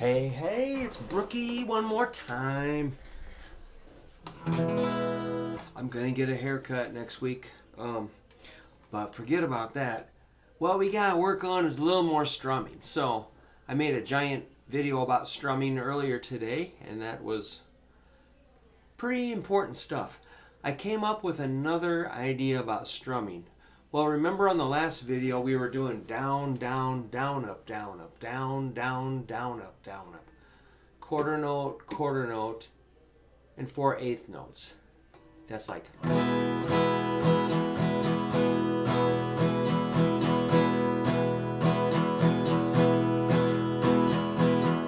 Hey, it's Brookie one more time. I'm gonna get a haircut next week. But forget about that. What we gotta work on is a little more strumming. So I made a giant video about strumming earlier today, and that was pretty important stuff. I came up with another idea about strumming. Well, remember on the last video we were doing down, down, down, up, down, up, down, down, down, up, down, up. Quarter note, and 4/8 notes. That's like...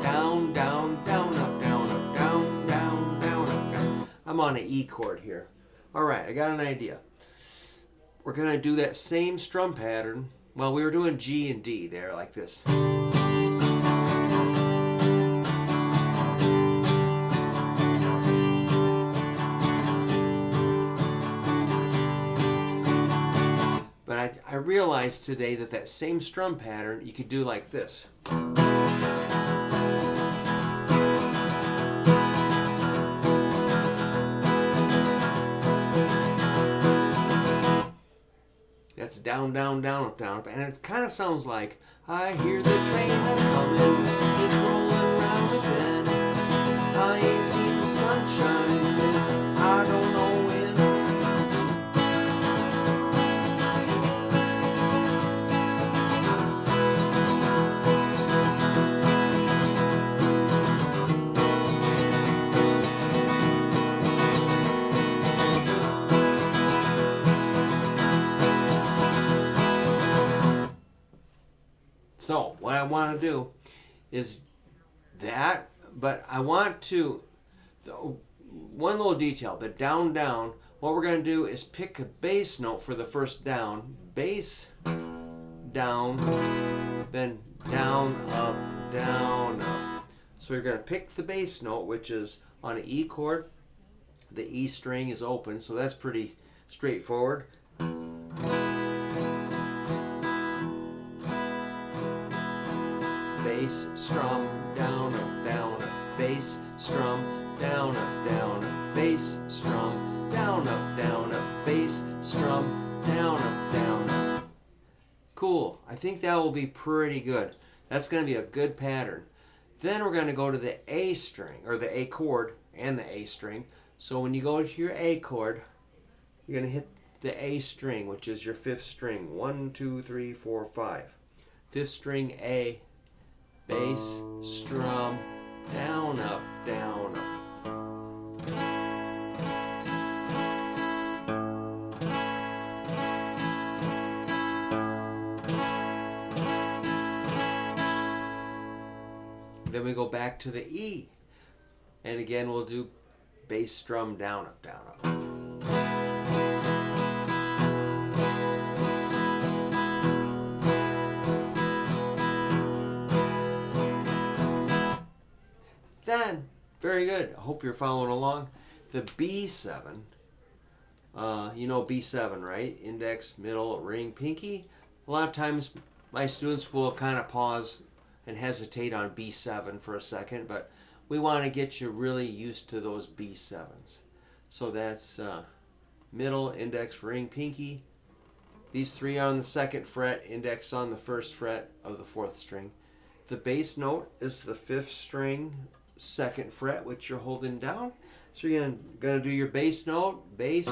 down, down, down, up, down, up, down, down, down, up, down. I'm on an E chord here. Alright, I got an idea. We're going to do that same strum pattern. Well, we were doing G and D there, like this. But I realized today that that same strum pattern you could do like this. That's down, down, down, up, down, up. And it kind of sounds like, I hear the train coming, it's rolling round the bend. I ain't seen the sunshine since I don't know when. So what I want to do is that, but I want to, one little detail, the down, down, what we're going to do is pick a bass note for the first down, bass, down, then down, up, down, up. So we're going to pick the bass note, which is on an E chord. The E string is open, so that's pretty straightforward. Bass, strum, down, up, down, up, bass, strum, down, up, down, up, bass, strum, down, up, down, up, bass, strum, down, up, down, up. Cool. I think that will be pretty good. That's going to be a good pattern. Then we're going to go to the A string, or the A chord and the A string. So when you go to your A chord, you're going to hit the A string, which is your fifth string. 1, 2, 3, 4, 5. Fifth string A. Bass, strum, down, up, down, up. Then we go back to the E. And again, we'll do bass, strum, down, up, down, up. Then, very good. I hope you're following along. The B7, you know B7, right? Index, middle, ring, pinky. A lot of times my students will kind of pause and hesitate on B7 for a second, but we want to get you really used to those B7s. So that's middle, index, ring, pinky. These three are on the second fret, index on the first fret of the fourth string. The bass note is the fifth string, second fret, which you're holding down. So you're gonna do your bass note, bass,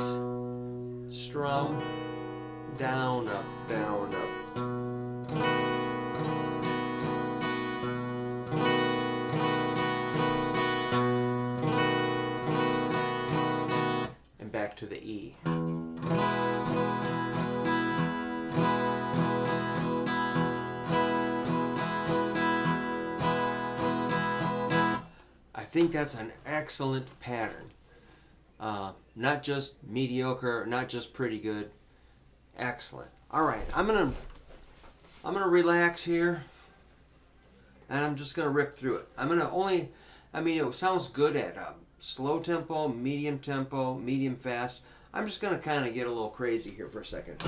strum, down, up, down, up. And back to the E. I think that's an excellent pattern. Not just mediocre, not just pretty good. Excellent. All right, I'm gonna relax here, and I'm just gonna rip through it. It sounds good at slow tempo, medium fast. I'm just gonna kind of get a little crazy here for a second.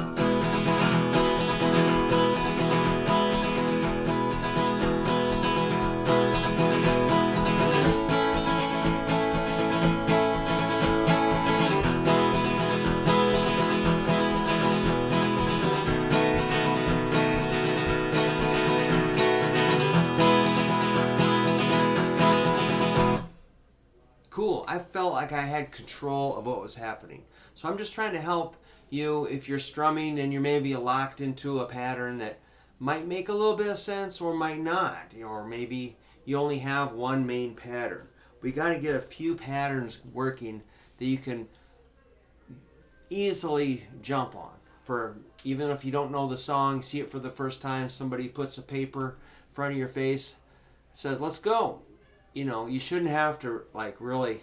cool. I felt like I had control of what was happening. So I'm just trying to help you if you're strumming and you're maybe locked into a pattern that might make a little bit of sense or might not. Or maybe you only have one main pattern. We got to get a few patterns working that you can easily jump on. For even if you don't know the song, see it for the first time, somebody puts a paper in front of your face, says, let's go. You shouldn't have to really,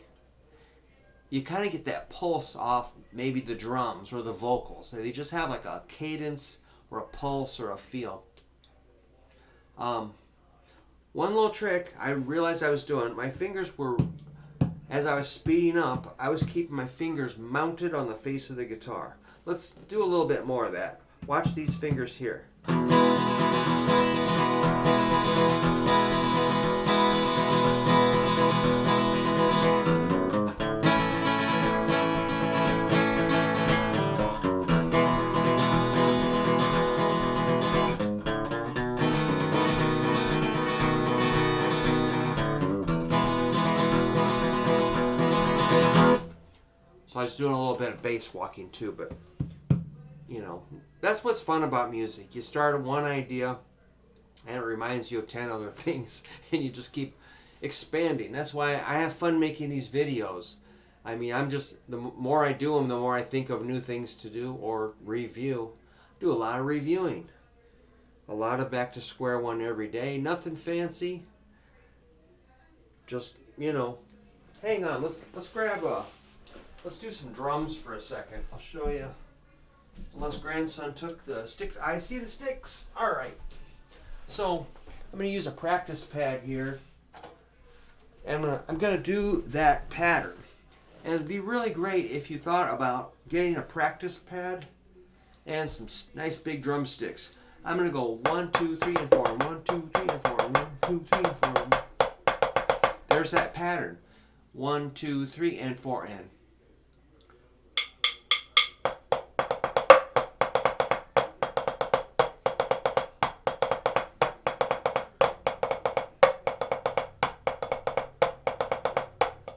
you kind of get that pulse off maybe the drums or the vocals. They just have like a cadence or a pulse or a feel. One little trick I realized I was doing, my fingers were, as I was speeding up, I was keeping my fingers mounted on the face of the guitar. Let's do a little bit more of that. Watch these fingers here. So I was doing a little bit of bass walking too, but that's what's fun about music. You start one idea and it reminds you of 10 other things and you just keep expanding. That's why I have fun making these videos. I mean, the more I do them, the more I think of new things to do or review. Do a lot of reviewing. A lot of back to square one every day. Nothing fancy. Just, hang on. Let's do some drums for a second. I'll show you. Unless grandson took the sticks. I see the sticks. All right. So I'm going to use a practice pad here. And I'm going to do that pattern. And it'd be really great if you thought about getting a practice pad and some nice big drumsticks. I'm going to go 1, 2, 3, and 4. 1, 2, 3, and 4. 1, 2, 3, and 4. There's that pattern. 1, 2, 3, and 4, and.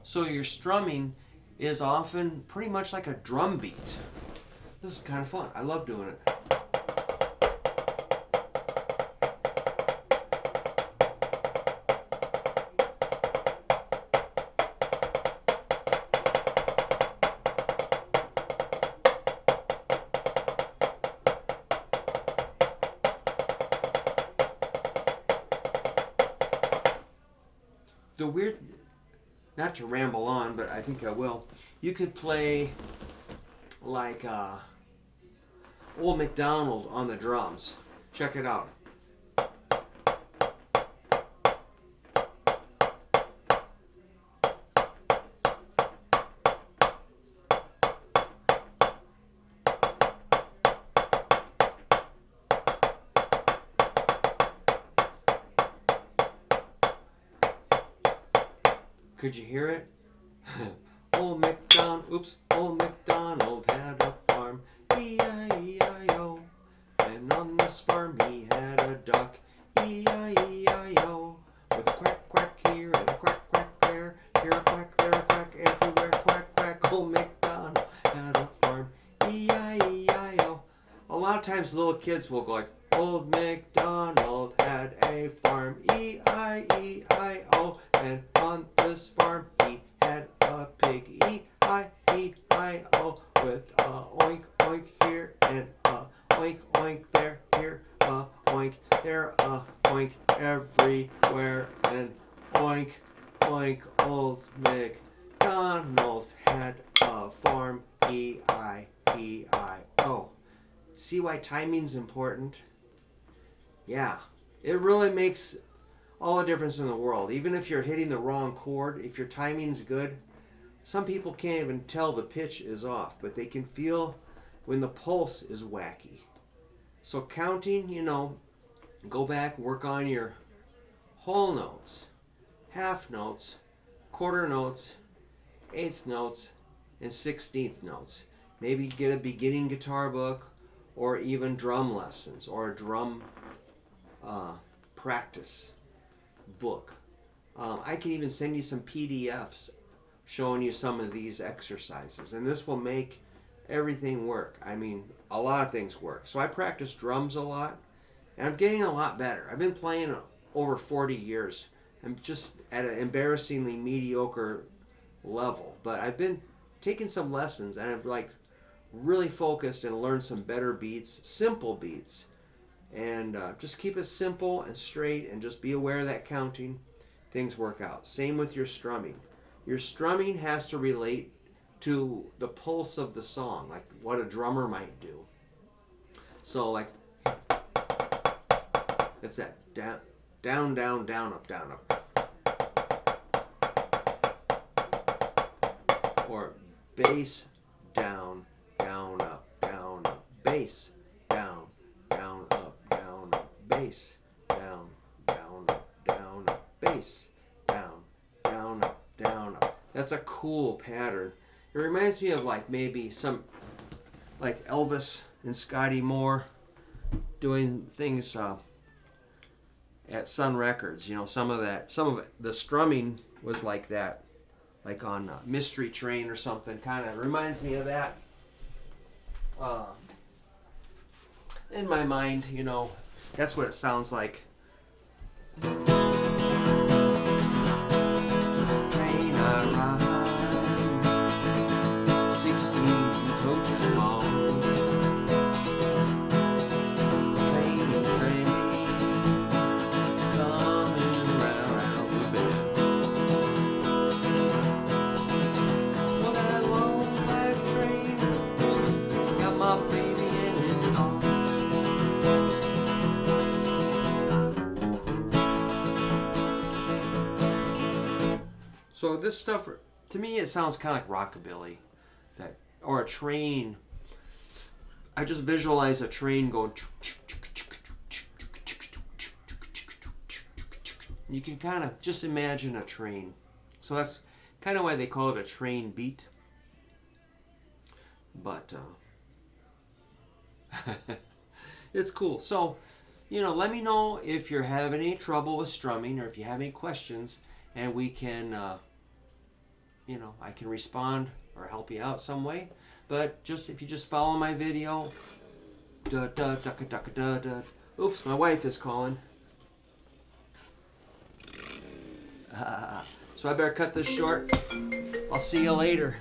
So your strumming is often pretty much like a drum beat. This is kind of fun. I love doing it. The weird, not to ramble on, but I think I will. You could play like Old MacDonald on the drums. Check it out. Could you hear it? Old MacDonald had a farm, E-I-E-I-O. And on this farm he had a duck, E-I-E-I-O. With a quack, quack here and a quack, quack there. Here a quack, there a quack, everywhere quack, quack. Old MacDonald had a farm, E-I-E-I-O. A lot of times little kids will go like, Old MacDonald had a farm, E-I-E-I-O. And on this farm he had a pig, E-I-E-I-O. With a oink, oink here and a oink, oink there. Here a oink, there a oink, everywhere. And oink, oink, Old MacDonald had a farm, E-I-E-I-O. See why timing's important? Yeah, it really makes all the difference in the world. Even if you're hitting the wrong chord, if your timing's good, some people can't even tell the pitch is off, but they can feel when the pulse is wacky. So counting, go back, work on your whole notes, half notes, quarter notes, eighth notes, and 16th notes. Maybe get a beginning guitar book or even drum lessons or a drum practice book. I can even send you some PDFs showing you some of these exercises. And this will make everything work. I mean, a lot of things work. So I practice drums a lot, and I'm getting a lot better. I've been playing over 40 years. I'm just at an embarrassingly mediocre level. But I've been taking some lessons, and I've like really focused and learned some better beats, simple beats. And just keep it simple and straight, and just be aware of that counting. Things work out. Same with your strumming. Your strumming has to relate to the pulse of the song, like what a drummer might do. So like, it's that down, down, down, down, up, down, up. Or bass, down, down, up, bass, down, down, up, bass, down, down, up, bass, down, up. That's a cool pattern. It reminds me of like maybe some, like Elvis and Scotty Moore doing things at Sun Records. You know, some of the strumming was like that, like on Mystery Train or something. Kind of reminds me of that. In my mind, you know, that's what it sounds like. Train I ride, 16 coaches long. Train, coming round the bend. Well, that long black train got my baby in its arms. So this stuff, to me, it sounds kind of like rockabilly, or a train. I just visualize a train going. You can kind of just imagine a train. So that's kind of why they call it a train beat. But it's cool. So, you know, let me know if you're having any trouble with strumming, or if you have any questions, and we can, you know, I can respond or help you out some way. But just if you just follow my video. Oops, my wife is calling. So I better cut this short. I'll see you later.